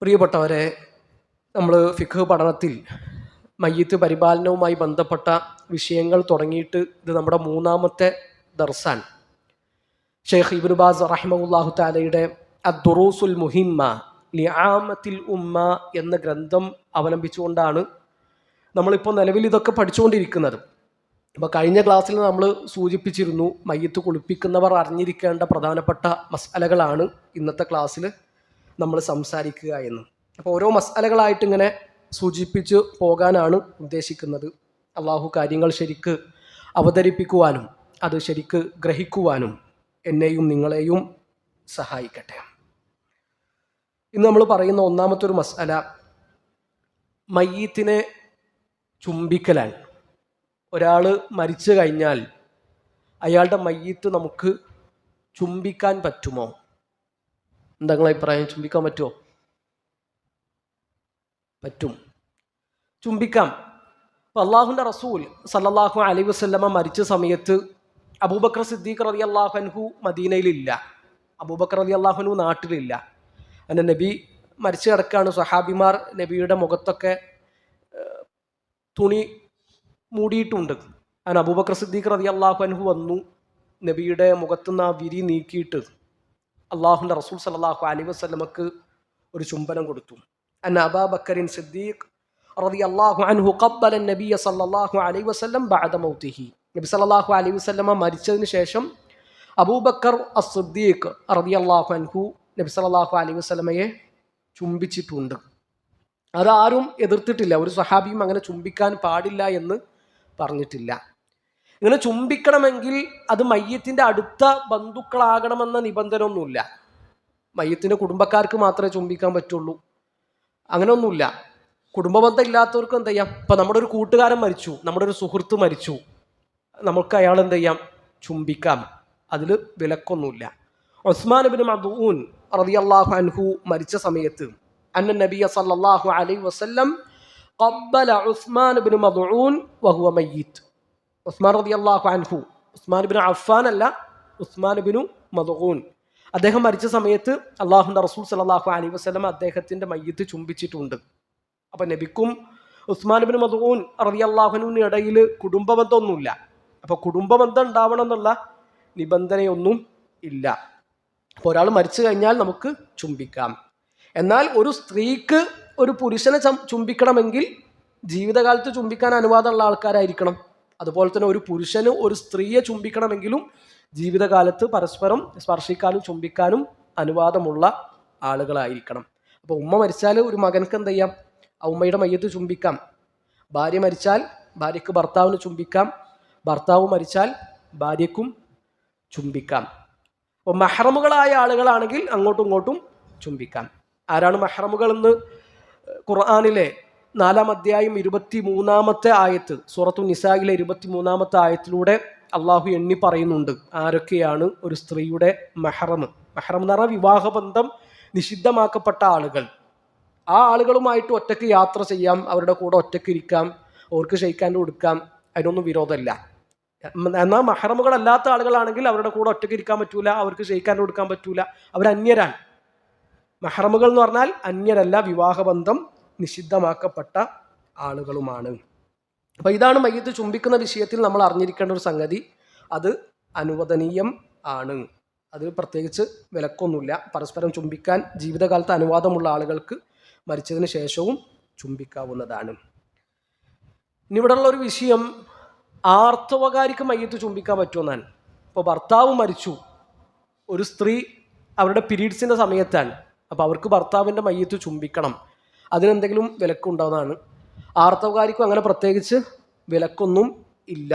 പ്രിയപ്പെട്ടവരെ, നമ്മൾ ഫിഖ് പഠനത്തിൽ മയ്യിത്ത് പരിപാലനവുമായി ബന്ധപ്പെട്ട വിഷയങ്ങൾ തുടങ്ങിയിട്ട് ഇത് നമ്മുടെ മൂന്നാമത്തെ ദർസാൻ. ഷെയ്ഖ് ഇബ്നു ബാസ് റഹിമഹുല്ലാഹു തആലയുടെ അദ്ദുറൂസുൽ മുഹിമ്മ ലിആമത്തിൽ ഉമ്മ എന്ന ഗ്രന്ഥം അവലംബിച്ചുകൊണ്ടാണ് നമ്മളിപ്പോൾ നിലവിൽ ഇതൊക്കെ പഠിച്ചുകൊണ്ടിരിക്കുന്നത്. അപ്പോൾ കഴിഞ്ഞ ക്ലാസ്സിൽ നമ്മൾ സൂചിപ്പിച്ചിരുന്നു, മയ്യിത്ത് കുളിപ്പിക്കുന്നവർ അറിഞ്ഞിരിക്കേണ്ട പ്രധാനപ്പെട്ട മസ്അലകളാണ് ഇന്നത്തെ ക്ലാസ്സിൽ നമ്മൾ സംസാരിക്കുക എന്ന്. അപ്പോൾ ഓരോ മസ്അലകളായിട്ട് ഇങ്ങനെ സൂചിപ്പിച്ച് പോകാനാണ് ഉദ്ദേശിക്കുന്നത്. അള്ളാഹു കാര്യങ്ങൾ ശരിക്ക് അവതരിപ്പിക്കുവാനും അത് ശരിക്ക് ഗ്രഹിക്കുവാനും എന്നെയും നിങ്ങളെയും സഹായിക്കട്ടെ. ഇന്ന് നമ്മൾ പറയുന്ന ഒന്നാമത്തെ ഒരു മസ്അല മയ്യിത്തിനെ ചുംബിക്കലാണ്. ഒരാൾ മരിച്ചു കഴിഞ്ഞാൽ അയാളുടെ മയ്യിത്ത് നമുക്ക് ചുംബിക്കാൻ പറ്റുമോ? എന്താ നിങ്ങളുടെ അഭിപ്രായം? ചുംബിക്കാൻ പറ്റുമോ? പറ്റും, ചുംബിക്കാം. അപ്പോൾ അള്ളാഹുവിൻ്റെ റസൂൽ സല്ലല്ലാഹു അലൈഹി വസല്ലമ മരിച്ച സമയത്ത് അബൂബക്കർ സിദ്ദീഖ് റളിയല്ലാഹു അൻഹു മദീനയിലില്ല, അബൂബക്കർ റളിയല്ലാഹു അൻഹു നാട്ടിലില്ല. അങ്ങനെ നബി മരിച്ചു കിടക്കുകയാണ്. സ്വഹാബിമാർ നബിയുടെ മുഖത്തൊക്കെ തുണി മൂടിയിട്ടുണ്ട്. അങ്ങനെ അബൂബക്കർ സിദ്ദീഖ് റളിയല്ലാഹു അൻഹു വന്നു, നബിയുടെ മുഖത്തുനിന്ന് ആ വിരി നീക്കിയിട്ട് അള്ളാഹുവിൻ്റെ റസൂൽ സല്ലല്ലാഹു അലൈഹി വസല്ലമക്ക് ഒരു ചുംബനം കൊടുത്തു. അന്ന അബാ ബക്കറിൻ സിദ്ദീഖ് റളിയല്ലാഹു അൻഹു ഖബ്ബല നബിയ സല്ലല്ലാഹു അലൈഹി വസല്ലം ബഅദ മൗതിഹി. നബി സല്ലല്ലാഹു അലൈഹി വസല്ലമ മരിച്ചതിന് ശേഷം അബൂബക്കർ അസ്-സിദ്ദീഖ് റളിയല്ലാഹു അൻഹു നബി സല്ലല്ലാഹു അലൈഹി വസല്ലമയെ ചുംബിച്ചിട്ടുണ്ട്. അതാരും എതിർത്തിട്ടില്ല. ഒരു സ്വഹാബിയും അങ്ങനെ ചുംബിക്കാൻ പാടില്ല എന്ന് പറഞ്ഞിട്ടില്ല. ഇങ്ങനെ ചുംബിക്കണമെങ്കിൽ അത് മയ്യത്തിൻ്റെ അടുത്ത ബന്ധുക്കളാകണമെന്ന നിബന്ധന ഒന്നുമില്ല. മയ്യത്തിൻ്റെ കുടുംബക്കാർക്ക് മാത്രമേ ചുംബിക്കാൻ പറ്റുള്ളൂ, അങ്ങനെയൊന്നുമില്ല. കുടുംബബന്ധം ഇല്ലാത്തവർക്ക് എന്ത് ചെയ്യാം? ഇപ്പം നമ്മുടെ ഒരു കൂട്ടുകാരൻ മരിച്ചു, നമ്മുടെ ഒരു സുഹൃത്ത് മരിച്ചു, നമുക്ക് അയാൾ എന്ത് ചെയ്യാം? ചുംബിക്കാം, അതിൽ വിലക്കൊന്നുമില്ല. ഉസ്മാൻ ഇബ്നു മദ്ഊൻ റളിയല്ലാഹു അൻഹു മരിച്ച സമയത്ത് അന്ന നബിയ സല്ലല്ലാഹു അലൈഹി വസല്ലം ഖബ്ബല ഉസ്മാൻ ഇബ്നു മദ്ഊൻ വഹുവ മയ്യിത്ത്. ഉസ്മാൻ റളിയല്ലാഹു അൻഹു, ഉസ്മാൻ ഇബ്നു അഫ്ഫാൻ അല്ല, ഉസ്മാൻ ഇബ്നു മദ്ഊൻ, അദ്ദേഹം മരിച്ച സമയത്ത് അള്ളാഹുവിൻ്റെ റസൂൽ സല്ലല്ലാഹു അലൈഹി വസല്ലം അദ്ദേഹത്തിൻ്റെ മയ്യിത്ത് ചുംബിച്ചിട്ടുണ്ട്. അപ്പം നബിക്കും ഉസ്മാൻ ഇബ്നു മദ്ഊൻ റളിയല്ലാഹു അൻഹുവിന് ഇടയിൽ കുടുംബബന്ധമൊന്നുമില്ല. അപ്പോൾ കുടുംബബന്ധം ഉണ്ടാവണം എന്നുള്ള നിബന്ധനയൊന്നും ഇല്ല. അപ്പോൾ ഒരാൾ മരിച്ചു കഴിഞ്ഞാൽ നമുക്ക് ചുംബിക്കാം. എന്നാൽ ഒരു സ്ത്രീക്ക് ഒരു പുരുഷനെ ചുംബിക്കണമെങ്കിൽ ജീവിതകാലത്ത് ചുംബിക്കാൻ അനുവാദമുള്ള ആൾക്കാരായിരിക്കണം. അതുപോലെ തന്നെ ഒരു പുരുഷന് ഒരു സ്ത്രീയെ ചുംബിക്കണമെങ്കിലും ജീവിതകാലത്ത് പരസ്പരം സ്പർശിക്കാനും ചുംബിക്കാനും അനുവാദമുള്ള ആളുകളായിരിക്കണം. അപ്പോൾ ഉമ്മ മരിച്ചാൽ ഒരു മകനക്ക് എന്ത് ചെയ്യാം? ആ ഉമ്മയുടെ മയ്യത്ത് ചുംബിക്കാം. ഭാര്യ മരിച്ചാൽ ഭാര്യയ്ക്ക് ഭർത്താവിന് ചുംബിക്കാം. ഭർത്താവ് മരിച്ചാൽ ഭാര്യയ്ക്കും ചുംബിക്കാം. അപ്പോൾ മെഹ്റമുകളായ ആളുകളാണെങ്കിൽ അങ്ങോട്ടും ഇങ്ങോട്ടും ചുംബിക്കാം. ആരാണ് മെഹ്റമുകൾ എന്ന് ഖുർആനിലെ 4-ാം അധ്യായം 23-ാമത്തെ ആയത്ത്, സൂറത്തു നിസായിലെ 23-ാമത്തെ ആയത്തിലൂടെ അള്ളാഹു എണ്ണി പറയുന്നുണ്ട് ആരൊക്കെയാണ് ഒരു സ്ത്രീയുടെ മെഹ്റം. മെഹ്റം എന്ന് പറഞ്ഞാൽ വിവാഹബന്ധം നിഷിദ്ധമാക്കപ്പെട്ട ആളുകൾ. ആ ആളുകളുമായിട്ട് ഒറ്റയ്ക്ക് യാത്ര ചെയ്യാം, അവരുടെ കൂടെ ഒറ്റയ്ക്ക് ഇരിക്കാം, അവർക്ക് ഷെയ്ക്കാൻ്റെ കൊടുക്കാം, അതിനൊന്നും വിരോധമില്ല. എന്നാൽ മെഹ്റമുകളല്ലാത്ത ആളുകളാണെങ്കിൽ അവരുടെ കൂടെ ഒറ്റയ്ക്ക് ഇരിക്കാൻ പറ്റൂല, അവർക്ക് ഷെയ്ക്കാൻ്റെ കൊടുക്കാൻ പറ്റൂല, അവർ അന്യരാണ്. മെഹ്റമുകൾ എന്ന് പറഞ്ഞാൽ അന്യരല്ല, വിവാഹബന്ധം നിഷിദ്ധമാക്കപ്പെട്ട ആളുകളുമാണ്. അപ്പോൾ ഇതാണ് മയ്യിത്ത് ചുംബിക്കുന്ന വിഷയത്തിൽ നമ്മൾ അറിഞ്ഞിരിക്കേണ്ട ഒരു സംഗതി. അത് അനുവദനീയം ആണ്, അതിൽ പ്രത്യേകിച്ച് വിലക്കൊന്നുമില്ല. പരസ്പരം ചുംബിക്കാൻ ജീവിതകാലത്ത് അനുവാദമുള്ള ആളുകൾക്ക് മരിച്ചതിന് ശേഷവും ചുംബിക്കാവുന്നതാണ്. ഇനി ഇവിടെയുള്ള ഒരു വിഷയം, ആർത്തവകാരിക്ക് മയ്യിത്ത് ചുംബിക്കാൻ പറ്റുമെന്നാണ്. ഇപ്പോൾ ഭർത്താവ് മരിച്ചു, ഒരു സ്ത്രീ അവരുടെ പീരീഡ്സിൻ്റെ സമയത്താണ്, അപ്പോൾ അവർക്ക് ഭർത്താവിൻ്റെ മയ്യിത്ത് ചുംബിക്കണം, അതിനെന്തെങ്കിലും വിലക്കുണ്ടാവുന്നതാണ്. ആർത്തവകാരിക്കും അങ്ങനെ പ്രത്യേകിച്ച് വിലക്കൊന്നും ഇല്ല.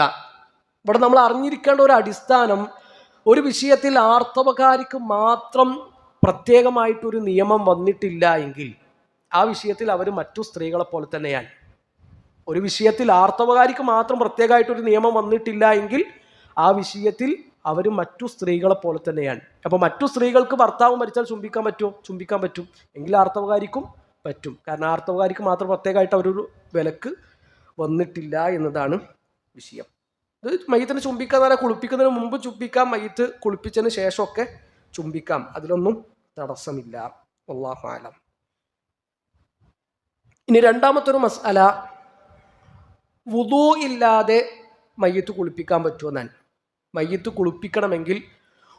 ഇവിടെ നമ്മൾ അറിഞ്ഞിരിക്കേണ്ട ഒരു അടിസ്ഥാനം, ഒരു വിഷയത്തിൽ ആർത്തവകാരിക്ക് മാത്രം പ്രത്യേകമായിട്ടൊരു നിയമം വന്നിട്ടില്ല എങ്കിൽ ആ വിഷയത്തിൽ അവർ മറ്റു സ്ത്രീകളെ പോലെ തന്നെയാണ്. ഒരു വിഷയത്തിൽ ആർത്തവകാരിക്ക് മാത്രം പ്രത്യേകമായിട്ടൊരു നിയമം വന്നിട്ടില്ല എങ്കിൽ ആ വിഷയത്തിൽ അവർ മറ്റു സ്ത്രീകളെ പോലെ തന്നെയാണ്. അപ്പോൾ മറ്റു സ്ത്രീകൾക്ക് ഭർത്താവ് മരിച്ചാൽ ചുംബിക്കാൻ പറ്റുമോ? ചുംബിക്കാൻ പറ്റും. എങ്കിൽ ആർത്തവകാരിക്കും പറ്റും. കാരണം ആർത്തവകാരിക്ക് മാത്രം പ്രത്യേകമായിട്ട് അവരൊരു വിലക്ക് വന്നിട്ടില്ല എന്നതാണ് വിഷയം. ഇത് മയ്യത്തിനെ ചുംബിക്കാൻ തന്നെ കുളിപ്പിക്കുന്നതിന് മുമ്പ് ചുംബിക്കാം, മയ്യത്ത് കുളിപ്പിച്ചതിന് ശേഷമൊക്കെ ചുംബിക്കാം, അതിലൊന്നും തടസ്സമില്ല. വല്ലാഹു അലം. ഇനി രണ്ടാമത്തൊരു മസ്അല, വുദൂ ഇല്ലാതെ മയ്യിത്ത് കുളിപ്പിക്കാൻ പറ്റുമെന്നാണ്. മയ്യിത്ത് കുളിപ്പിക്കണമെങ്കിൽ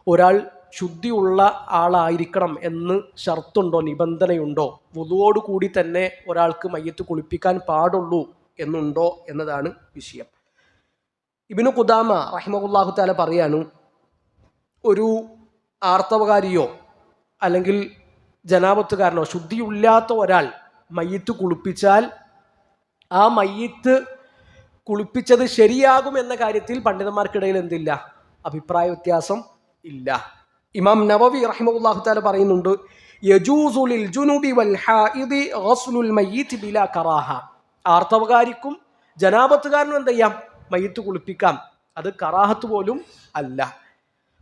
ഒരാൾ ശുദ്ധിയുള്ള ആളായിരിക്കണം എന്ന് ഷർത്തുണ്ടോ, നിബന്ധനയുണ്ടോ? വുദൂവോട് കൂടി തന്നെ ഒരാൾക്ക് മയ്യിത്ത് കുളിപ്പിക്കാൻ പാടുള്ളൂ എന്നുണ്ടോ എന്നതാണ് വിഷയം. ഇബ്നു ഖുദാമ റഹിമഹുല്ലാഹു തആല പറയാണ്, ഒരു ആർത്തവകാരിയോ അല്ലെങ്കിൽ ജനാബത്തുകാരനോ ശുദ്ധിയില്ലാത്ത ഒരാൾ മയ്യിത്ത് കുളിപ്പിച്ചാൽ ആ മയ്യിത്ത് കുളിപ്പിച്ചത് ശരിയാകും എന്ന കാര്യത്തിൽ പണ്ഡിതന്മാർക്കിടയിൽ എന്തില്ല, അഭിപ്രായ വ്യത്യാസം ഇല്ല. ഇമാം നവവി റഹിമഹുല്ലാഹു തആല പറയുന്നുണ്ട്, യജൂസു ലിൽ ജുനുബി വൽ ഹായിദി ഗസ്ലുൽ മയ്യിത്ത് ബിലാ കറാഹ. ആർത്തവകാരിക്കും ജനാബത്തുകാരനും എന്ത് ചെയ്യാം, മയ്യിത്ത് കുളിപ്പിക്കാം, അത് കറാഹത്ത് പോലും അല്ല.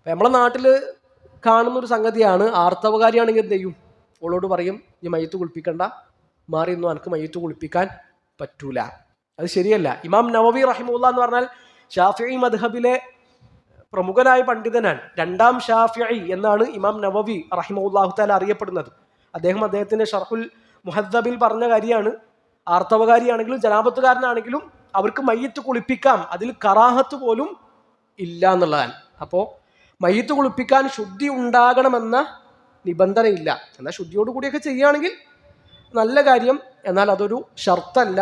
നമ്മളെ നാട്ടിൽ കാണുന്നൊരു സംഗതിയാണ്, ആർത്തവകാരിയാണെങ്കിൽ എന്ത് ചെയ്യും, ഓളോട് പറയും ഈ മയ്യിത്ത് കുളിപ്പിക്കണ്ട, മാറിയൊന്നും എനിക്ക് മയ്യിത്ത് കുളിപ്പിക്കാൻ പറ്റൂല. അത് ശരിയല്ല. ഇമാം നവവി റഹിമഹുല്ലാ എന്ന് പറഞ്ഞാൽ ഷാഫിഈ മദ്ഹബിലെ പ്രമുഖനായ പണ്ഡിതനാണ്. രണ്ടാം ഷാഫിഈ എന്നാണ് ഇമാം നവവി റഹിമഹുല്ലാഹു തആല അറിയപ്പെടുന്നത്. അദ്ദേഹത്തിന്റെ ഷർഹുൽ മുഹദ്ദബിൽ പറഞ്ഞ കാര്യമാണ്, ആർത്തവകാരിയാണെങ്കിലും ജനാബത്തുകാരനാണെങ്കിലും അവർക്ക് മയ്യിത്ത് കുളിപ്പിക്കാം, അതിൽ കറാഹത്ത് പോലും ഇല്ല എന്നുള്ളതാണ്. അപ്പോൾ മയ്യിത്ത് കുളിപ്പിക്കാൻ ശുദ്ധി ഉണ്ടാകണമെന്ന നിബന്ധനയില്ല. എന്നാൽ ശുദ്ധിയോട് കൂടിയൊക്കെ ചെയ്യുകയാണെങ്കിൽ നല്ല കാര്യം, എന്നാൽ അതൊരു ഷർത്തല്ല,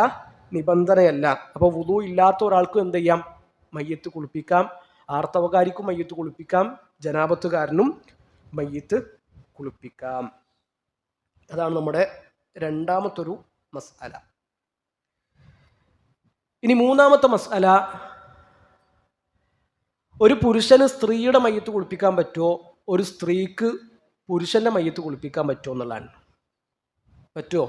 നിബന്ധനയല്ല. അപ്പോൾ വുദൂ ഇല്ലാത്ത ഒരാൾക്കും എന്ത് ചെയ്യാം, മയ്യിത്ത് കുളിപ്പിക്കാം. ആർത്തവകാരിക്കും മയ്യിത്ത് കുളിപ്പിക്കാം, ജനാബത്തുകാരനും മയ്യിത്ത് കുളിപ്പിക്കാം. അതാണ് നമ്മുടെ രണ്ടാമത്തൊരു മസ്അല. ഇനി മൂന്നാമത്തെ മസ്അല, ഒരു പുരുഷന് സ്ത്രീയുടെ മയ്യിത്ത് കുളിപ്പിക്കാൻ പറ്റുമോ, ഒരു സ്ത്രീക്ക് പുരുഷന്റെ മയ്യിത്ത് കുളിപ്പിക്കാൻ പറ്റുമോ എന്നുള്ളതാണ്. പറ്റുമോ?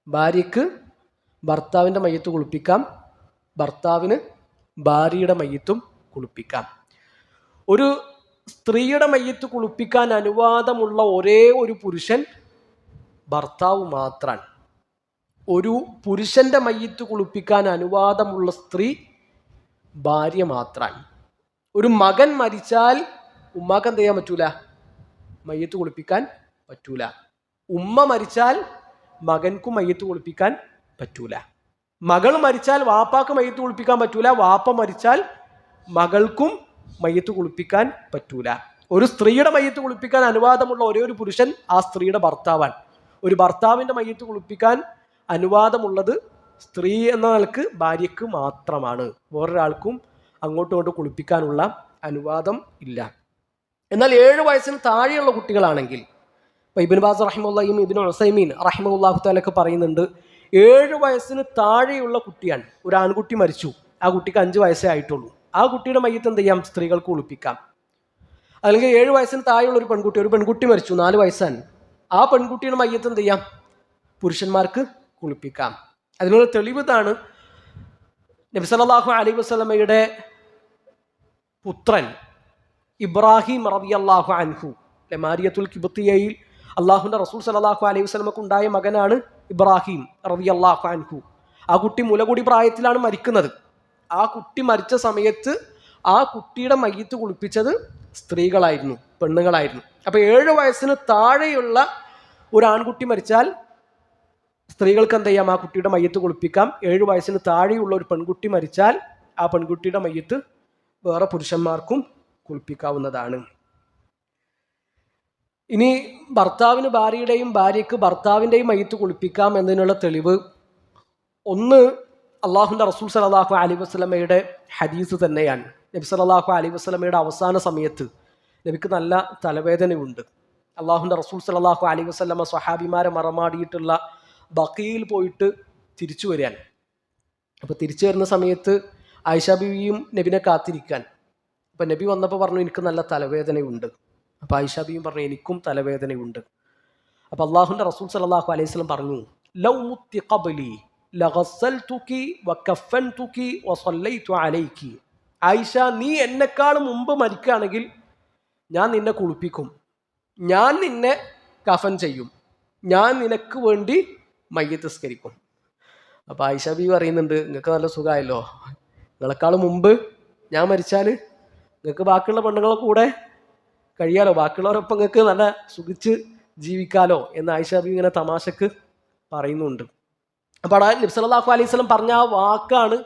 ഭാര്യക്ക് ഭർത്താവിൻ്റെ മയ്യിത്ത് കുളിപ്പിക്കാം, ഭർത്താവിന് ഭാര്യയുടെ മയ്യിത്തും കുളിപ്പിക്കാം. ഒരു സ്ത്രീയുടെ മയ്യിത്ത് കുളിപ്പിക്കാൻ അനുവാദമുള്ള ഒരേ ഒരു പുരുഷൻ ഭർത്താവ് മാത്രമാണ്. ഒരു പുരുഷന്റെ മയ്യിത്ത് കുളിപ്പിക്കാൻ അനുവാദമുള്ള സ്ത്രീ ഭാര്യ മാത്രമാണ്. ഒരു മകൻ മരിച്ചാൽ ഉമ്മാക്ക് എന്ത് ചെയ്യാൻ പറ്റൂല, മയ്യിത്ത് കുളിപ്പിക്കാൻ പറ്റൂല. ഉമ്മ മരിച്ചാൽ മകൻക്കും മയ്യിത്ത് കുളിപ്പിക്കാൻ പറ്റൂല. മകൾ മരിച്ചാൽ വാപ്പാക്ക് മയ്യിത്ത് കുളിപ്പിക്കാൻ പറ്റൂല, വാപ്പ മരിച്ചാൽ മകൾക്കും മയ്യിത്ത് കുളിപ്പിക്കാൻ പറ്റൂല. ഒരു സ്ത്രീയുടെ മയ്യിത്ത് കുളിപ്പിക്കാൻ അനുവാദമുള്ള ഒരേ ഒരു പുരുഷൻ ആ സ്ത്രീയുടെ ഭർത്താവാണ്. ഒരു ഭർത്താവിൻ്റെ മയ്യിത്ത് കുളിപ്പിക്കാൻ അനുവാദമുള്ളത് സ്ത്രീ എന്ന നിലക്ക് ഭാര്യയ്ക്ക് മാത്രമാണ്. വേറൊരാൾക്കും അങ്ങോട്ടും ഇങ്ങോട്ടും കുളിപ്പിക്കാനുള്ള അനുവാദം ഇല്ല. എന്നാൽ 7 വയസ്സിന് താഴെയുള്ള കുട്ടികളാണെങ്കിൽ, ഇപ്പം ഇബ്നു ബാസ് റഹിമഹുല്ലാഹും ഇബ്നു ഉസൈമീൻ റഹിമഹുല്ലാഹു തആലയൊക്കെ പറയുന്നുണ്ട്, 7 വയസ്സിന് താഴെയുള്ള കുട്ടിയാണ്, ഒരു ആൺകുട്ടി മരിച്ചു, ആ കുട്ടിക്ക് 5 വയസ്സേ ആയിട്ടുള്ളൂ, ആ കുട്ടിയുടെ മയ്യിത്ത് എന്ത് ചെയ്യാം, സ്ത്രീകൾക്ക് കുളിപ്പിക്കാം. അല്ലെങ്കിൽ 7 വയസ്സിന് താഴെയുള്ള ഒരു പെൺകുട്ടി മരിച്ചു, 4 വയസ്സാണ്, ആ പെൺകുട്ടിയുടെ മയ്യിത്ത് എന്ത് ചെയ്യാം, പുരുഷന്മാർക്ക് കുളിപ്പിക്കാം. അതിനുള്ള തെളിവ് ഇതാണ്. നബി സല്ലല്ലാഹു അലൈഹി വസല്ലമയുടെ പുത്രൻ ഇബ്രാഹിം റളിയല്ലാഹു അൻഹു, മാരിയത്തുൽ കിബ്തിയയിൽ അള്ളാഹുവിൻ്റെ റസൂൽ സല്ലല്ലാഹു അലൈഹി വസല്ലമക്ക് ഉണ്ടായ മകനാണ് ഇബ്രാഹിം റളിയല്ലാഹു അൻഹു. ആ കുട്ടി മുലകുടി പ്രായത്തിലാണ് മരിക്കുന്നത്. ആ കുട്ടി മരിച്ച സമയത്ത് ആ കുട്ടിയുടെ മയ്യിത്ത് കുളിപ്പിച്ചത് സ്ത്രീകളായിരുന്നു, പെണ്ണുങ്ങളായിരുന്നു. അപ്പോൾ 7 വയസ്സിന് താഴെയുള്ള ഒരു ആൺകുട്ടി മരിച്ചാൽ സ്ത്രീകൾക്ക് എന്ത് ചെയ്യാം, ആ കുട്ടിയുടെ മയ്യിത്ത് കുളിപ്പിക്കാം. 7 വയസ്സിന് താഴെയുള്ള ഒരു പെൺകുട്ടി മരിച്ചാൽ ആ പെൺകുട്ടിയുടെ മയ്യിത്ത് വേറെ പുരുഷന്മാർക്കും കുളിപ്പിക്കാവുന്നതാണ്. ഇനി ഭർത്താവിന് ഭാര്യയുടെയും ഭാര്യയ്ക്ക് ഭർത്താവിൻ്റെയും മയ്യിത്ത് കുളിപ്പിക്കാം എന്നതിനുള്ള തെളിവ്, ഒന്ന് അള്ളാഹുവിൻ്റെ റസൂൽ സല്ലല്ലാഹു അലൈഹി വസല്ലമയുടെ ഹദീസ് തന്നെയാണ്. നബി സല്ലല്ലാഹു അലൈഹി വസല്ലമയുടെ അവസാന സമയത്ത് നബിക്ക് നല്ല തലവേദനയുണ്ട്. അള്ളാഹുവിൻ്റെ റസൂൽ സല്ലല്ലാഹു അലൈഹി വസല്ലമ സ്വഹാബിമാരെ മറമാടിയിട്ടുള്ള ബഖീയിൽ പോയിട്ട് തിരിച്ചു വരികയാണ്. അപ്പോൾ തിരിച്ചു വരുന്ന സമയത്ത് ആയിഷ ബീവിയും നബിനെ കാത്തിരിക്കാൻ. അപ്പം നബി വന്നപ്പോൾ പറഞ്ഞു, എനിക്ക് നല്ല തലവേദനയുണ്ട്. അപ്പോൾ ആയിഷ ബീവിയും പറഞ്ഞു, എനിക്കും തലവേദനയുണ്ട്. അപ്പോൾ അള്ളാഹുവിൻ്റെ റസൂൽ സല്ലല്ലാഹു അലൈഹി വസല്ലം പറഞ്ഞു, ലൗ മുത്തി ഖബ്ലി ലഗസ്സൽതുകി വകഫൻതുകി വസല്ലൈതു അലൈകി. ആയിഷ, നീ എന്നെക്കാളും മുമ്പ് മരിക്കുകയാണെങ്കിൽ ഞാൻ നിന്നെ കുളിപ്പിക്കും, ഞാൻ നിന്നെ കഫൻ ചെയ്യും, ഞാൻ നിനക്ക് വേണ്ടി മയ്യിത്ത് നിസ്കരിക്കും. അപ്പോൾ ആയിഷ ബീവി പറയുന്നുണ്ട്, നിങ്ങൾക്ക് നല്ല സുഖമായല്ലോ, നിങ്ങളെക്കാളും മുമ്പ് ഞാൻ മരിച്ചാൽ നിങ്ങൾക്ക് ബാക്കിയുള്ള പെണ്ണുങ്ങളെ കൂടെ കഴിയാലോ, ബാക്കിയുള്ളവരൊപ്പം നിങ്ങൾക്ക് നല്ല സുഖിച്ച് ജീവിക്കാലോ എന്ന് ആയിഷ ബീവി ഇങ്ങനെ തമാശക്ക് പറയുന്നുണ്ട്. അപ്പോൾ നബി സല്ലല്ലാഹു അലൈഹി വസല്ലം പറഞ്ഞ ആ വാക്കാണ്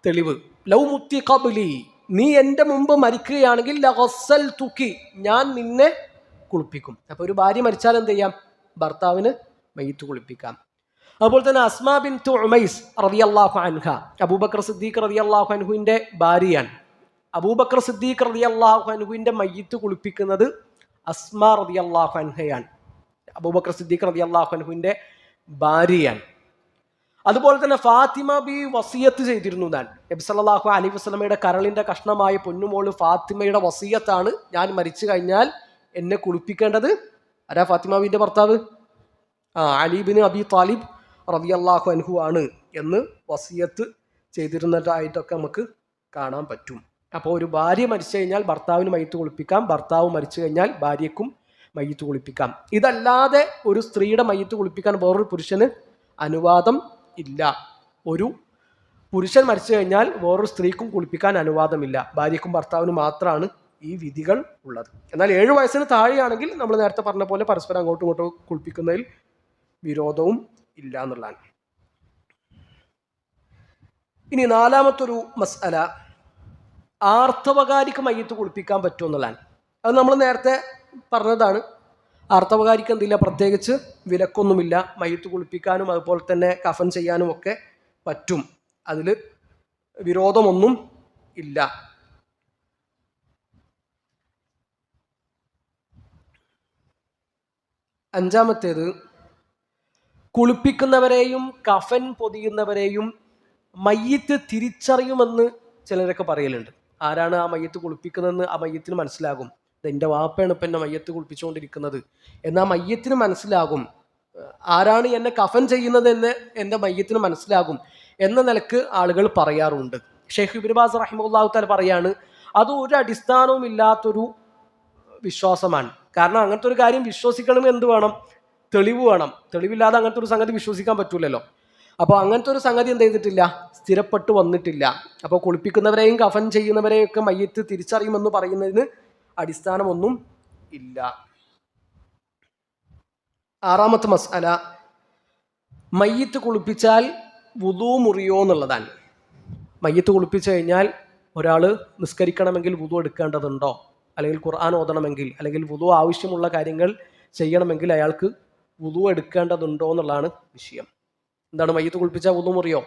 തെളിവ്. ലൗ മുത്തി ഖബ്ലി, നീ എൻ്റെ മുമ്പ് മരിക്കുകയാണെങ്കിൽ ലഗസ്സൽതുകി, ഞാൻ നിന്നെ കുളിപ്പിക്കും. അപ്പോൾ ഒരു ഭാര്യ മരിച്ചാൽ എന്ത് ചെയ്യാം? ഭർത്താവിന് മയ്യിത്ത് കുളിപ്പിക്കാം. അതുപോലെ തന്നെ അസ്മാ ബിൻതു ഉമൈസ് റളിയല്ലാഹു അൻഹ, അബൂബക്കർ സിദ്ദീഖ് റളിയല്ലാഹു അൻഹുവിൻ്റെ ഭാര്യയാണ്. അബൂബക്കർ സിദ്ദീഖ് റളിയല്ലാഹു അൻഹുവിൻ്റെ മയ്യിത്ത് കുളിപ്പിക്കുന്നത് അസ്മാ റളിയല്ലാഹു അൻഹയാണ്. അബൂബക്കർ സിദ്ദീഖ് റളിയല്ലാഹു അൻഹുവിൻ്റെ ഭാര്യയാണ്. അതുപോലെ തന്നെ ഫാത്തിമ ബി വസിയത്ത് ചെയ്തിരുന്നു. നബി സല്ലല്ലാഹു അലൈഹി വസല്ലമയുടെ കരളിന്റെ കഷ്ണമായ പൊന്നുമോള് ഫാത്തിമയുടെ വസിയത്താണ്, ഞാൻ മരിച്ചു കഴിഞ്ഞാൽ എന്നെ കുളിപ്പിക്കേണ്ടത് ആരാ? ഫാത്തിമ ബിന്റെ ഭർത്താവ് അലി ബിൻ അബി താലിബ് റളിയല്ലാഹു അൻഹു ആണ് എന്ന് വസിയത്ത് ചെയ്തിരുന്നതായിട്ടൊക്കെ നമുക്ക് കാണാൻ പറ്റും. അപ്പോൾ ഒരു ഭാര്യ മരിച്ചു കഴിഞ്ഞാൽ ഭർത്താവിന് മയ്യിത്ത് കുളിപ്പിക്കാം, ഭർത്താവ് മരിച്ചു കഴിഞ്ഞാൽ ഭാര്യയ്ക്കും മയ്യിത്ത് കുളിപ്പിക്കാം. ഇതല്ലാതെ ഒരു സ്ത്രീയുടെ മയ്യിത്ത് കുളിപ്പിക്കാൻ വേറൊരു പുരുഷന് അനുവാദം ഇല്ല. ഒരു പുരുഷൻ മരിച്ചു കഴിഞ്ഞാൽ വേറൊരു സ്ത്രീക്കും കുളിപ്പിക്കാൻ അനുവാദമില്ല. ഭാര്യയ്ക്കും ഭർത്താവിനും മാത്രമാണ് ഈ വിധികൾ ഉള്ളത്. എന്നാൽ 7 വയസ്സിന് താഴെയാണെങ്കിൽ നമ്മൾ നേരത്തെ പറഞ്ഞ പോലെ പരസ്പരം അങ്ങോട്ടും ഇങ്ങോട്ടും കുളിപ്പിക്കുന്നതിൽ വിരോധവും ഇല്ല എന്നുള്ളതാണ്. ഇനി 4മത്തൊരു മസ്അല, ആർത്തവകാരിക്ക് മയ്യിത്ത് കുളിപ്പിക്കാൻ പറ്റുമോ എന്നുള്ളതാണ്. അത് നമ്മൾ നേരത്തെ പറഞ്ഞതാണ്. ആർത്തവകാരിക്ക് എന്തില്ല, പ്രത്യേകിച്ച് വിലക്കൊന്നുമില്ല. മയ്യിത്ത് കുളിപ്പിക്കാനും അതുപോലെ തന്നെ കഫൻ ചെയ്യാനും ഒക്കെ പറ്റും. അതിൽ വിരോധമൊന്നും ഇല്ല. അഞ്ചാമത്തേത്, കുളിപ്പിക്കുന്നവരെയും കഫൻ പൊതിയുന്നവരെയും മയ്യിത്ത് തിരിച്ചറിയുമെന്ന് ചിലരൊക്കെ പറയലുണ്ട്. ആരാണ് ആ മയ്യിത്ത് കുളിപ്പിക്കുന്നതെന്ന് ആ മയ്യിത്തിന് മനസ്സിലാകും. എൻ്റെ വാപ്പയാണ് ഇപ്പം എന്നെ മയ്യത്ത് കുളിപ്പിച്ചുകൊണ്ടിരിക്കുന്നത് എന്നാൽ മയ്യത്തിന് മനസ്സിലാകും. ആരാണ് എന്നെ കഫൻ ചെയ്യുന്നതെന്ന് എൻ്റെ മയ്യത്തിന് മനസ്സിലാകും എന്ന നിലക്ക് ആളുകൾ പറയാറുണ്ട്. ഷെയ്ഖ് ഇബ്നു ബാസ് റഹിമഹുല്ലാഹു തആല പറയാണ്, അത് ഒരു അടിസ്ഥാനവും ഇല്ലാത്തൊരു വിശ്വാസമാണ്. കാരണം അങ്ങനത്തെ ഒരു കാര്യം വിശ്വസിക്കണമെങ്കിൽ എന്ത് വേണം? തെളിവ് വേണം. തെളിവില്ലാതെ അങ്ങനത്തെ ഒരു സംഗതി വിശ്വസിക്കാൻ പറ്റൂലല്ലോ. അപ്പോൾ അങ്ങനത്തെ ഒരു സംഗതി എന്ത് ചെയ്തിട്ടില്ല, സ്ഥിരപ്പെട്ടു വന്നിട്ടില്ല. അപ്പോൾ കുളിപ്പിക്കുന്നവരെയും കഫൻ ചെയ്യുന്നവരെയും ഒക്കെ മയ്യത്ത് തിരിച്ചറിയുമെന്ന് പറയുന്നതിന് അടിസ്ഥാനമൊന്നും ഇല്ല. 6മത്തെ മസ്അല, മയ്യിത്ത് കുളിപ്പിച്ചാൽ വുളു മുറിയോ എന്നുള്ളതാണ്. മയ്യിത്ത് കുളിപ്പിച്ചു കഴിഞ്ഞാൽ ഒരാൾ നിസ്കരിക്കണമെങ്കിൽ വുളു എടുക്കേണ്ടതുണ്ടോ, അല്ലെങ്കിൽ ഖുർആൻ ഓതണമെങ്കിൽ, അല്ലെങ്കിൽ വുളു ആവശ്യമുള്ള കാര്യങ്ങൾ ചെയ്യണമെങ്കിൽ അയാൾക്ക് വുളു എടുക്കേണ്ടതുണ്ടോ എന്നുള്ളതാണ് വിഷയം. എന്താണ്, മയ്യിത്ത് കുളിപ്പിച്ചാൽ വുളു മുറിയോ?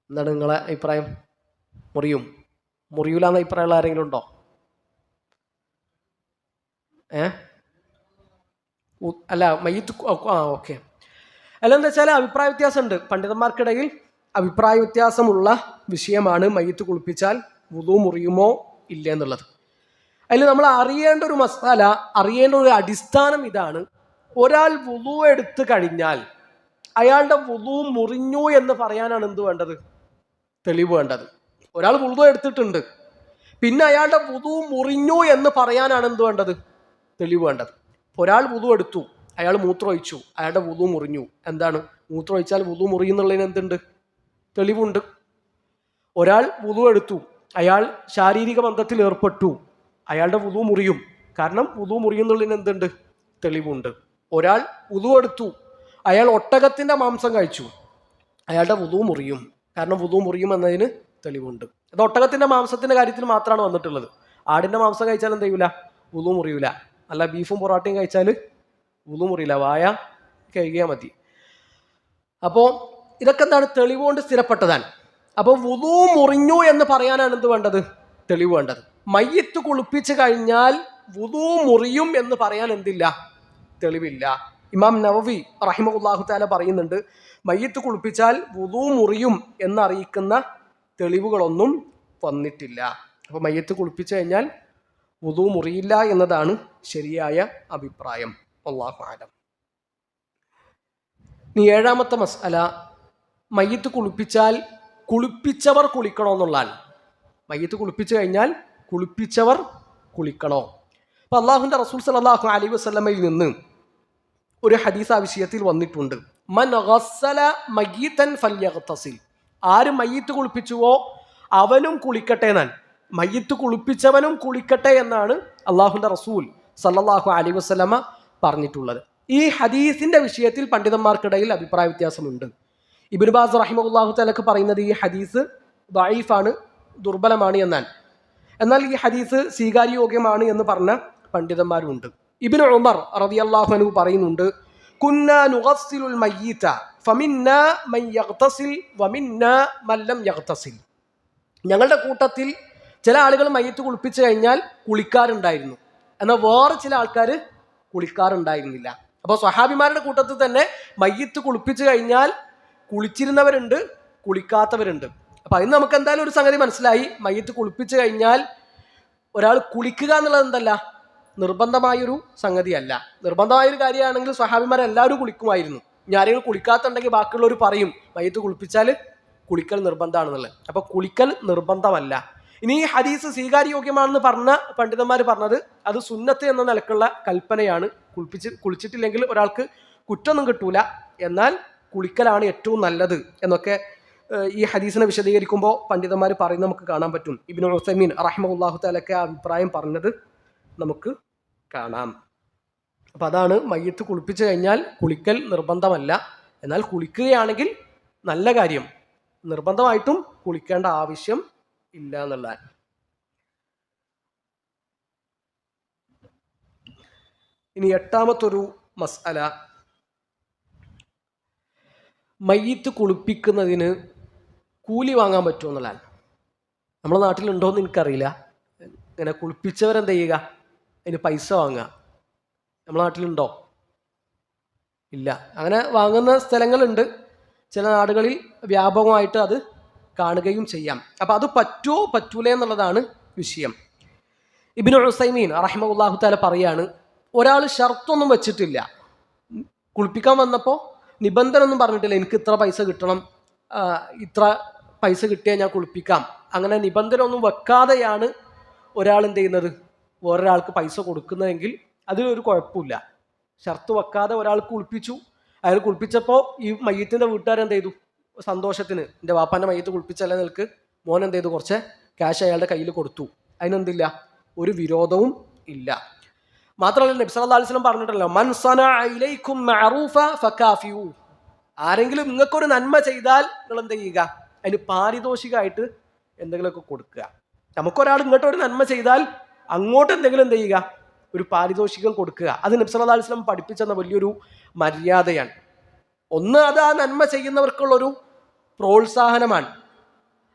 എന്താണ് നിങ്ങളെ അഭിപ്രായം? മുറിയൂല എന്ന അഭിപ്രായമുള്ള ആരെങ്കിലും ഉണ്ടോ? അല്ല മയ്യിത്ത് ഓക്കെ. അല്ല എന്താ വെച്ചാൽ അഭിപ്രായ വ്യത്യാസമുണ്ട്. പണ്ഡിതന്മാർക്കിടയിൽ അഭിപ്രായ വ്യത്യാസമുള്ള വിഷയമാണ് മയ്യിത്ത് കുളിപ്പിച്ചാൽ വുളു മുറിയുമോ ഇല്ല എന്നുള്ളത്. അതിൽ നമ്മൾ അറിയേണ്ട ഒരു മസാല, അറിയേണ്ട ഒരു അടിസ്ഥാനം ഇതാണ്. ഒരാൾ വുളു എടുത്തു കഴിഞ്ഞാൽ അയാളുടെ വുളു മുറിഞ്ഞു എന്ന് പറയാനാണ് എന്ത് വേണ്ടത്? തെളിവ് വേണ്ടത്. ഒരാൾ വുളു എടുത്തിട്ടുണ്ട്, പിന്നെ അയാളുടെ വുളു മുറിഞ്ഞു എന്ന് പറയാനാണ് എന്ത് വേണ്ടത്? തെളിവ് വേണ്ടത്. ഒരാൾ വുളു എടുത്തു, അയാൾ മൂത്രമൊഴിച്ചു, അയാളുടെ വുളു മുറിഞ്ഞു. എന്താണ്? മൂത്രമൊഴിച്ചാൽ വുളു മുറിയുന്നുള്ളതിന് എന്തുണ്ട്? തെളിവുണ്ട്. ഒരാൾ വുളു എടുത്തു, അയാൾ ശാരീരിക ബന്ധത്തിൽ ഏർപ്പെട്ടു, അയാളുടെ വുളു മുറിയും. കാരണം വുളു മുറിയുന്നുള്ളതിന് എന്തുണ്ട്? തെളിവുണ്ട്. ഒരാൾ വുളു എടുത്തു, അയാൾ ഒട്ടകത്തിന്റെ മാംസം കഴിച്ചു, അയാളുടെ വുളു മുറിയും. കാരണം വുളു മുറിയും എന്നതിന് തെളിവുണ്ട്. അത് ഒട്ടകത്തിന്റെ മാംസത്തിന്റെ കാര്യത്തിൽ മാത്രമാണ് വന്നിട്ടുള്ളത്. ആടിന്റെ മാംസം കഴിച്ചാൽ എന്ത് ചെയ്യൂല? വുളു മുറിയൂല. അല്ല ബീഫും പൊറാട്ടയും കഴിച്ചാൽ വുളു മുറിയില്ല, വായ കഴുകിയാൽ മതി. അപ്പോൾ ഇതൊക്കെ എന്താണ്? തെളിവുകൊണ്ട് സ്ഥിരപ്പെട്ടതാണ്. അപ്പോൾ വുളു മുറിഞ്ഞു എന്ന് പറയാനാണ് എന്ത് വേണ്ടത്? തെളിവ് വേണ്ടത്. മയ്യിത്ത് കുളിപ്പിച്ച് കഴിഞ്ഞാൽ വുളു മുറിയും എന്ന് പറയാൻ എന്തില്ല? തെളിവില്ല. ഇമാം നവവി റഹിമഹുല്ലാഹു തആല പറയുന്നുണ്ട്, മയ്യിത്ത് കുളിപ്പിച്ചാൽ വുളു മുറിയും എന്നറിയിക്കുന്ന തെളിവുകളൊന്നും വന്നിട്ടില്ല. അപ്പോൾ മയ്യിത്ത് കുളിപ്പിച്ചു കഴിഞ്ഞാൽ വുളു മുറിയില്ല എന്നതാണ് ശരിയായ അഭിപ്രായം. അല്ലാഹു അഅലം. ഇനി 7മത്തെ മസ്അല, മയ്യിത്ത് കുളിപ്പിച്ചാൽ കുളിപ്പിച്ചവർ കുളിക്കണമെന്നുള്ളതാണ്. മയ്യിത്ത് കുളിപ്പിച്ചു കഴിഞ്ഞാൽ കുളിപ്പിച്ചവർ കുളിക്കണോ? അപ്പോൾ അള്ളാഹുവിൻ്റെ റസൂൽ സല്ലല്ലാഹു അലൈഹി വസല്ലമയിൽ നിന്ന് ഒരു ഹദീസ് ആ വിഷയത്തിൽ വന്നിട്ടുണ്ട്. മൻ ഗസ്സല മയ്യിതൻ ഫൽയഗ്തസിൽ, ആര് മയ്യിത്ത് കുളിപ്പിച്ചുവോ അവനും കുളിക്കട്ടെ എന്നാണ്. മയ്യിത്ത് കുളിപ്പിച്ചവനും കുളിക്കട്ടെ എന്നാണ് അള്ളാഹുവിൻ്റെ റസൂൽ സല്ലല്ലാഹു അലൈഹി വസല്ലമ പറഞ്ഞിട്ടുള്ളത്. ഈ ഹദീസിന്റെ വിഷയത്തിൽ പണ്ഡിതന്മാർക്കിടയിൽ അഭിപ്രായ വ്യത്യാസമുണ്ട്. ഇബ്നു ബാസ് റഹിമഹുല്ലാഹു തആലക്ക് പറയുന്നത് ഈ ഹദീസ് ദഈഫാണ്, ദുർബലമാണ് എന്നാണ്. എന്നാൽ ഈ ഹദീസ് സ്വീകാര്യോഗ്യമാണ് എന്ന് പറഞ്ഞ പണ്ഡിതന്മാരുമുണ്ട്. ഇബ്നു ഉമർ റളിയല്ലാഹു അൻഹു പറയുന്നുണ്ട്, കുന്നാ നുഗസ്സിലുൽ മയ്യിത ഫമിന്നാ മൻ യഗ്തസിൽ വമിന്നാ മൻ ലം യഗ്തസിൽ. ഞങ്ങളുടെ കൂട്ടത്തിൽ ചില ആളുകൾ മയ്യിത്ത് കുളിപ്പിച്ചു കഴിഞ്ഞാൽ കുളിക്കാറുണ്ടായിരുന്നു, എന്നാൽ വേറെ ചില ആൾക്കാർ കുളിക്കാറുണ്ടായിരുന്നില്ല. അപ്പോൾ സ്വഹാബിമാരുടെ കൂട്ടത്തിൽ തന്നെ മയ്യിത്ത് കുളിപ്പിച്ചു കഴിഞ്ഞാൽ കുളിച്ചിരുന്നവരുണ്ട്, കുളിക്കാത്തവരുണ്ട്. അപ്പം അതിന് നമുക്ക് എന്തായാലും ഒരു സംഗതി മനസ്സിലായി, മയ്യിത്ത് കുളിപ്പിച്ചു കഴിഞ്ഞാൽ ഒരാൾ കുളിക്കുക എന്നുള്ളത് എന്തല്ല, നിർബന്ധമായൊരു സംഗതിയല്ല. നിർബന്ധമായൊരു കാര്യമാണെങ്കിൽ സ്വഹാബിമാരെല്ലാവരും കുളിക്കുമായിരുന്നു. ഇനി ആരെങ്കിലും കുളിക്കാത്തുണ്ടെങ്കിൽ ബാക്കിയുള്ളവർ പറയും മയ്യിത്ത് കുളിപ്പിച്ചാൽ കുളിക്കൽ നിർബന്ധമാണെന്നുള്ളത്. അപ്പോൾ കുളിക്കൽ നിർബന്ധമല്ല. ഇനി ഈ ഹദീസ് സ്വീകാര്യോഗ്യമാണെന്ന് പറഞ്ഞ പണ്ഡിതന്മാർ പറഞ്ഞത് അത് സുന്നത്ത് എന്ന നിലക്കുള്ള കൽപ്പനയാണ്. കുളിച്ചിട്ടില്ലെങ്കിൽ ഒരാൾക്ക് കുറ്റമൊന്നും കിട്ടൂല, എന്നാൽ കുളിക്കലാണ് ഏറ്റവും നല്ലത് എന്നൊക്കെ ഈ ഹദീസിനെ വിശദീകരിക്കുമ്പോൾ പണ്ഡിതന്മാർ പറയുന്നത് നമുക്ക് കാണാൻ പറ്റും. ഇബ്നു ഉസൈമീൻ റഹിമഹുല്ലാഹു തആലക്ക് അഭിപ്രായം പറഞ്ഞത് നമുക്ക് കാണാം. അപ്പം അതാണ്, മയ്യിത്ത് കുളിപ്പിച്ചു കഴിഞ്ഞാൽ കുളിക്കൽ നിർബന്ധമല്ല, എന്നാൽ കുളിക്കുകയാണെങ്കിൽ നല്ല കാര്യം, നിർബന്ധമായിട്ടും കുളിക്കേണ്ട ആവശ്യം ഇല്ല എന്നുള്ളതാണ്. ഇനി എട്ടാമത്തൊരു മസ്അല, മയ്യിത്ത് കുളിപ്പിക്കുന്നതിന് കൂലി വാങ്ങാൻ പറ്റുമോ എന്നുള്ളതാണ്. നമ്മുടെ നാട്ടിലുണ്ടോ എന്ന് എനിക്കറിയില്ല. ഇങ്ങനെ കുളിപ്പിച്ചവരെന്ത് ചെയ്യുക, അതിന് പൈസ വാങ്ങുക. നമ്മുടെ നാട്ടിലുണ്ടോ? ഇല്ല. അങ്ങനെ വാങ്ങുന്ന സ്ഥലങ്ങളുണ്ട്, ചില നാടുകളിൽ വ്യാപകമായിട്ട് അത് കാണുകയും ചെയ്യാം. അപ്പം അത് പറ്റുമോ പറ്റൂലേ എന്നുള്ളതാണ് വിഷയം. ഇബ്നു ഉസൈമീൻ റഹിമഹുല്ലാഹു തആല പറയാണ്, ഒരാൾ ഷർത്തൊന്നും വെച്ചിട്ടില്ല, കുളിപ്പിക്കാൻ വന്നപ്പോൾ നിബന്ധന ഒന്നും പറഞ്ഞിട്ടില്ല, എനിക്ക് ഇത്ര പൈസ കിട്ടണം, ഇത്ര പൈസ കിട്ടിയാൽ ഞാൻ കുളിപ്പിക്കാം, അങ്ങനെ നിബന്ധന ഒന്നും വെക്കാതെയാണ് ഒരാൾ എന്ത് ചെയ്യുന്നത്, വേറൊരാൾക്ക് പൈസ കൊടുക്കുന്നതെങ്കിൽ അതിലൊരു കുഴപ്പമില്ല. ഷർത്ത് വെക്കാതെ ഒരാൾക്ക് കുളിപ്പിച്ചു, അയാൾ കുളിപ്പിച്ചപ്പോൾ ഈ മയ്യത്തിൻ്റെ വീട്ടുകാരെന്ത് ചെയ്തു, സന്തോഷത്തിന് എൻ്റെ വാപ്പാൻ്റെ മയ്യത്ത് കുളിപ്പിച്ചല്ലേ നിൽക്ക്, മോൻ എന്ത് ചെയ്തു, കുറച്ച് ക്യാഷ് അയാളുടെ കയ്യിൽ കൊടുത്തു, അതിനെന്തില്ല, ഒരു വിരോധവും ഇല്ല. മാത്രമല്ല നബി സല്ലല്ലാഹു അലൈഹി വസല്ലം പറഞ്ഞിട്ടല്ലോ, മൻ സനഅ ഇലൈക്കും മഅറൂഫ ഫകാഫിഉ. ആരെങ്കിലും നിങ്ങൾക്കൊരു നന്മ ചെയ്താൽ നിങ്ങൾ എന്ത് ചെയ്യുക, അതിന് പാരിതോഷികമായിട്ട് എന്തെങ്കിലുമൊക്കെ കൊടുക്കുക. നമുക്കൊരാൾ ഇങ്ങോട്ടൊരു നന്മ ചെയ്താൽ അങ്ങോട്ട് എന്തെങ്കിലും എന്ത് ചെയ്യുക, ഒരു പാരിതോഷികം കൊടുക്കുക. അത് നബി സല്ലല്ലാഹു അലൈഹി വസല്ലം പഠിപ്പിച്ചെന്ന വലിയൊരു മര്യാദയാണ്. ഒന്ന്, അത് ആ നന്മ ചെയ്യുന്നവർക്കുള്ളൊരു പ്രോത്സാഹനമാണ്.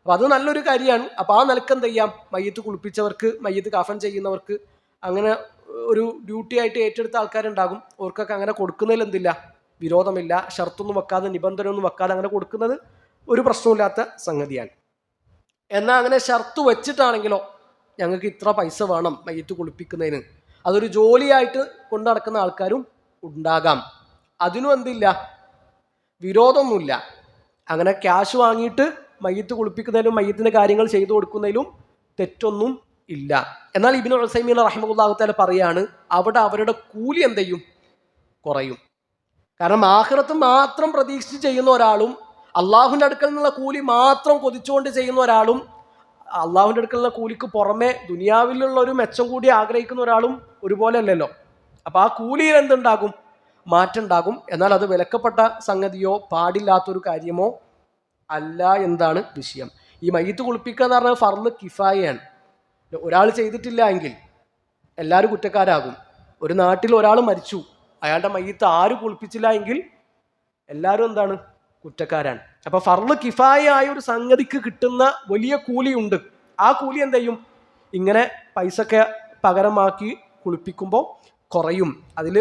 അപ്പം അത് നല്ലൊരു കാര്യമാണ്. അപ്പം ആ നിലക്ക് എന്ത് ചെയ്യാം, മയ്യത്ത് കുളിപ്പിച്ചവർക്ക്, മയ്യത്ത് കഫൻ ചെയ്യുന്നവർക്ക്, അങ്ങനെ ഒരു ഡ്യൂട്ടി ആയിട്ട് ഏറ്റെടുത്ത ആൾക്കാരുണ്ടാകും, അവർക്കൊക്കെ അങ്ങനെ കൊടുക്കുന്നതിൽ എന്തില്ല, വിരോധമില്ല. ഷർത്തൊന്നും വെക്കാതെ, നിബന്ധന ഒന്നും വെക്കാതെ അങ്ങനെ കൊടുക്കുന്നത് ഒരു പ്രശ്നമില്ലാത്ത സംഗതിയാണ്. എന്നാൽ അങ്ങനെ ഷർത്ത് വെച്ചിട്ടാണെങ്കിലോ, ഞങ്ങൾക്ക് ഇത്ര പൈസ വേണം മയ്യത്ത് കുളിപ്പിക്കുന്നതിന്, അതൊരു ജോലിയായിട്ട് കൊണ്ടു നടക്കുന്ന ആൾക്കാരും ഉണ്ടാകാം. അതിനും എന്തില്ല, വിരോധമൊന്നുമില്ല. അങ്ങനെ ക്യാഷ് വാങ്ങിയിട്ട് മയ്യത്ത് കുളിപ്പിക്കുന്നതിലും മയ്യത്തിൻ്റെ കാര്യങ്ങൾ ചെയ്തു കൊടുക്കുന്നതിലും തെറ്റൊന്നും ഇല്ല. എന്നാൽ ഇബ്നു ഉസൈമീൻ റഹിമഹുല്ലാഹു തആല പറയാണ്, അവിടെ അവരുടെ കൂലി എന്ത് ചെയ്യും, കുറയും. കാരണം ആഖിറത്ത് മാത്രം പ്രതീക്ഷിച്ച് ചെയ്യുന്ന ഒരാളും അള്ളാഹുവിൻ്റെ അടുക്കൽ നിന്നുള്ള കൂലി മാത്രം കൊതിച്ചുകൊണ്ട് ചെയ്യുന്ന ഒരാളും അള്ളാഹുവിൻ്റെ അടുക്കലുള്ള കൂലിക്ക് പുറമെ ദുനിയാവിലുള്ള ഒരു മെച്ചം കൂടി ആഗ്രഹിക്കുന്ന ഒരാളും ഒരുപോലെ അല്ലല്ലോ. അപ്പം ആ കൂലിയിൽ എന്തുണ്ടാകും, മാറ്റം ഉണ്ടാകും. എന്നാൽ അത് വിലക്കപ്പെട്ട സംഗതിയോ പാടില്ലാത്തൊരു കാര്യമോ അല്ല എന്നതാണ് വിഷയം. ഈ മയ്യത്ത് കുളിപ്പിക്കുക എന്ന് പറഞ്ഞാൽ ഫർള് കിഫായയാണ്. ഒരാൾ ചെയ്തിട്ടില്ല എങ്കിൽ എല്ലാവരും കുറ്റക്കാരാകും. ഒരു നാട്ടിൽ ഒരാൾ മരിച്ചു, അയാളുടെ മയ്യത്ത് ആരും കുളിപ്പിച്ചില്ല എങ്കിൽ എല്ലാവരും എന്താണ്, കുറ്റക്കാരാണ്. അപ്പൊ ഫർള് കിഫായ ആയ ഒരു സംഗതിക്ക് കിട്ടുന്ന വലിയ കൂലിയുണ്ട്. ആ കൂലി എന്ത് ചെയ്യും, ഇങ്ങനെ പൈസയൊക്കെ പകരമാക്കി കുളിപ്പിക്കുമ്പോൾ കുറയും, അതിൽ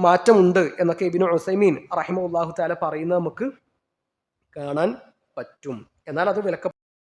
മാറ്റമുണ്ട് എന്നൊക്കെ ഇബ്നു ഉസൈമീൻ റഹിമഹുല്ലാഹു തആല പറയുന്നത് നമുക്ക് കാണാൻ പറ്റും. എന്നാൽ അത് വിലക്ക